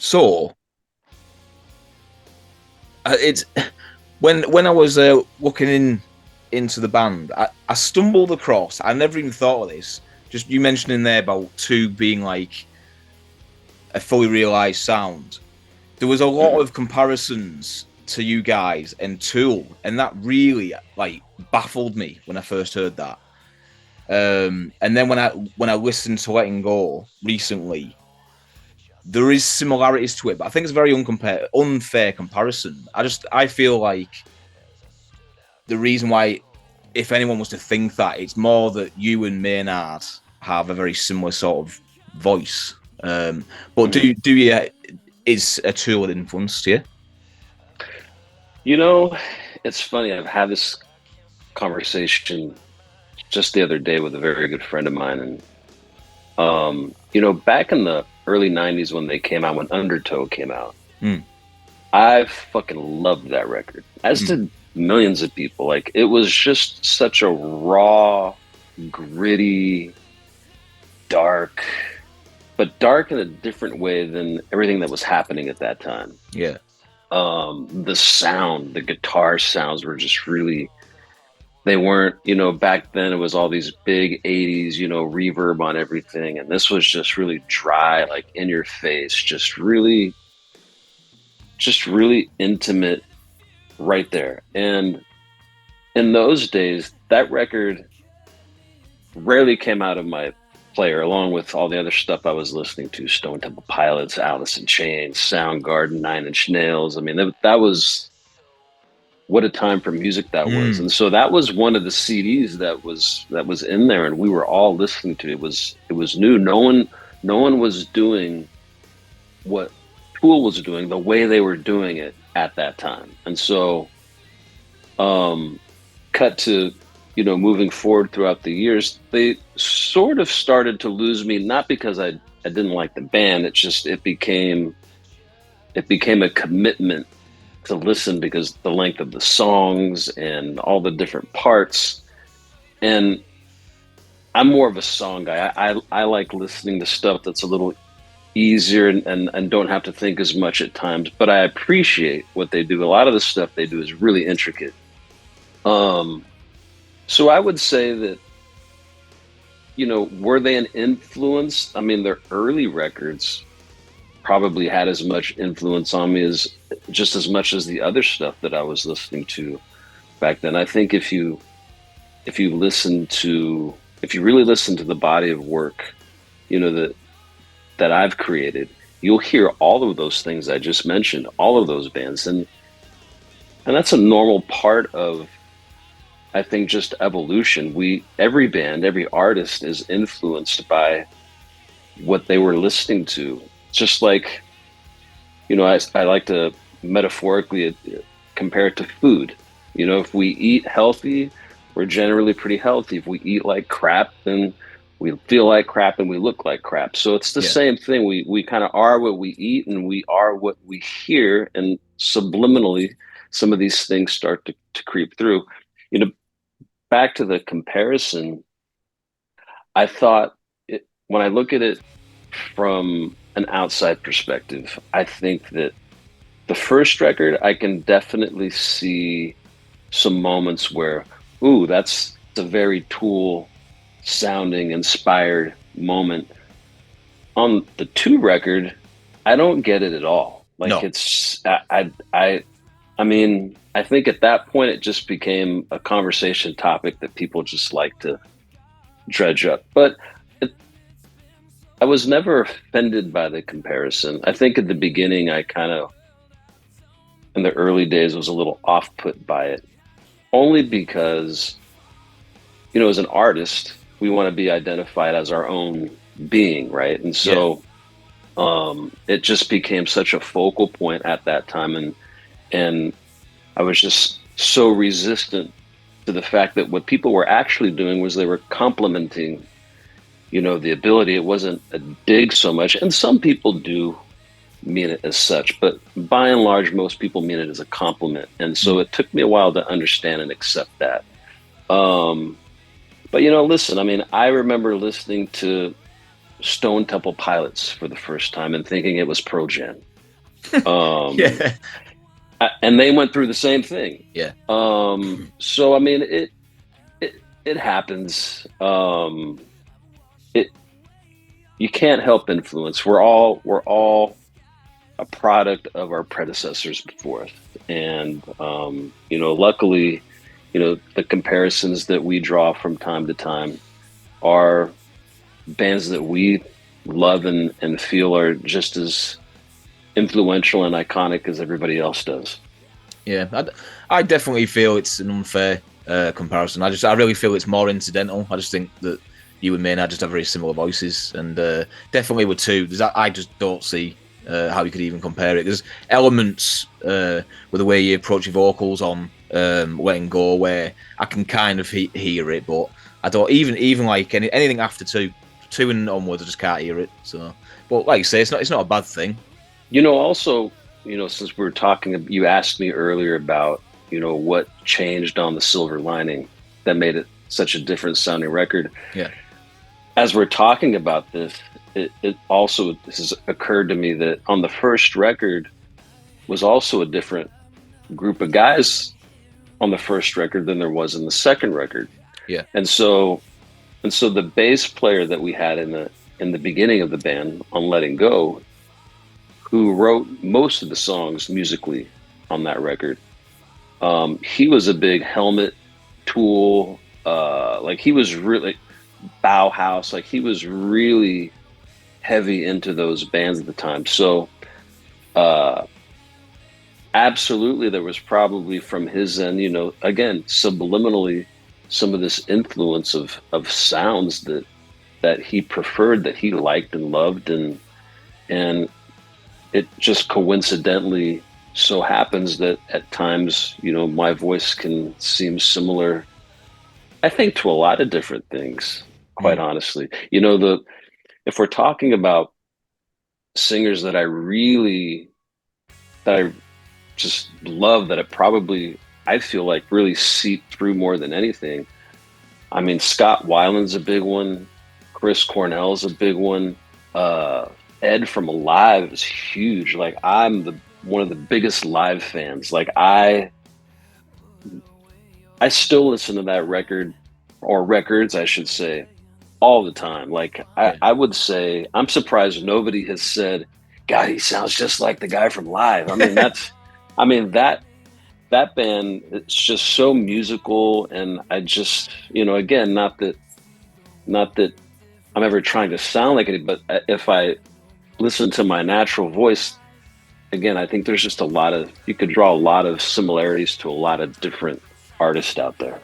So it's when I was looking into the band, I stumbled across. I never even thought of this. Just you mentioning there about two being like a fully realized sound. There was a lot of comparisons to you guys and Tool, and that really like baffled me when I first heard that. And then when I listened to Letting Go recently, there is similarities to it, but I think it's a very unfair comparison. I feel like the reason why, if anyone was to think that, it's more that you and Maynard have a very similar sort of voice. But Mhm. do you is a Tool an influence to you? You know, it's funny. I've had this conversation just the other day with a very good friend of mine, and back in the early '90s when they came out, when Undertow came out, Mm, I fucking loved that record, as mm, did millions of people. Like, it was just such a raw, gritty, dark, but dark in a different way than everything that was happening at that time. yeah, The guitar sounds were just really, they weren't, back then it was all these big 80s, reverb on everything. And this was just really dry, like in your face, just really intimate right there. And in those days, that record rarely came out of my player, along with all the other stuff I was listening to: Stone Temple Pilots, Alice in Chains, Soundgarden, Nine Inch Nails. I mean, that was what a time for music that was. mm, And so that was one of the CDs that was in there, and we were all listening to it. It was new. No one was doing what Tool was doing the way they were doing it at that time. And so cut to, moving forward throughout the years, they sort of started to lose me, not because I didn't like the band. It became a commitment to listen, because the length of the songs and all the different parts. And I'm more of a song guy. I like listening to stuff that's a little easier, and don't have to think as much at times, but I appreciate what they do. A lot of the stuff they do is really intricate. um so I would say that, were they an influence? I mean, their early records probably had as much influence on me as, just as much as the other stuff that I was listening to back then. I think if you listen to if you really listen to the body of work, that I've created, you'll hear all of those things I just mentioned, all of those bands. And that's a normal part of, I think, just evolution. Every band, every artist is influenced by what they were listening to. Just like, I like to metaphorically compare it to food. If we eat healthy, we're generally pretty healthy. If we eat like crap, then we feel like crap and we look like crap. So it's the yeah. same thing. We kind of are what we eat, and we are what we hear. And subliminally, some of these things start to creep through. You know, Back to the comparison, I thought, when I look at it from an outside perspective, I think that the first record, I can definitely see some moments where, ooh, that's a very Tool sounding, inspired moment. On the two record, I don't get it at all. Like, No. it's I mean, I think at that point it just became a conversation topic that people just like to dredge up. But it, I was never offended by the comparison. I think at the beginning, I kind of, in the early days, was a little off put by it, only because, as an artist, we want to be identified as our own being, right? And Yeah. so it just became such a focal point at that time, and I was just so resistant to the fact that what people were actually doing was they were complimenting, the ability. It wasn't a dig so much, and some people do mean it as such, but by and large, most people mean it as a compliment. And so Mm. it took me a while to understand and accept that. Um, but listen, I mean, I remember listening to Stone Temple Pilots for the first time and thinking it was Pearl Jam. Um, Yeah. and they went through the same thing. Yeah. So I mean, it it happens. It You can't help influence. We're all a product of our predecessors before us, and luckily, the comparisons that we draw from time to time are bands that we love and feel are just as influential and iconic as everybody else does. Yeah, I definitely feel it's an unfair comparison. I really feel it's more incidental. I just think that you and me and I just have very similar voices, and definitely with two. I just don't see how you could even compare it. There's elements with the way you approach your vocals on Letting Go where I can kind of hear it, but I don't even like anything after two and onwards. I just can't hear it. So, but like you say, it's not a bad thing. Also, since we were talking, you asked me earlier about, what changed on the Silver Lining that made it such a different sounding record. Yeah, As we're talking about this, it also has occurred to me that on the first record was also a different group of guys on the first record than there was in the second record. yeah, And so the bass player that we had in the beginning of the band on Letting Go, who wrote most of the songs musically on that record, he was a big Helmet, Tool, like he was really Bauhaus, like he was really heavy into those bands at the time. So uh, absolutely, there was probably from his end, again, subliminally, some of this influence of sounds that he preferred, that he liked and loved, and it just coincidentally so happens that at times, my voice can seem similar, I think, to a lot of different things, quite mm, honestly. The if we're talking about singers that I just love, that it probably, I feel like, really seeped through more than anything. I mean, Scott Weiland's a big one. Chris Cornell's a big one. Uh, Ed from Alive is huge. Like I'm the one of the biggest live fans. Like I still listen to that record, or records, I should say, all the time. Like yeah. I would say, I'm surprised nobody has said, "God, he sounds just like the guy from Live." I mean that band. It's just so musical, and I just, again, not that I'm ever trying to sound like it, but if I listen to my natural voice, again, I think there's just you could draw a lot of similarities to a lot of different artists out there.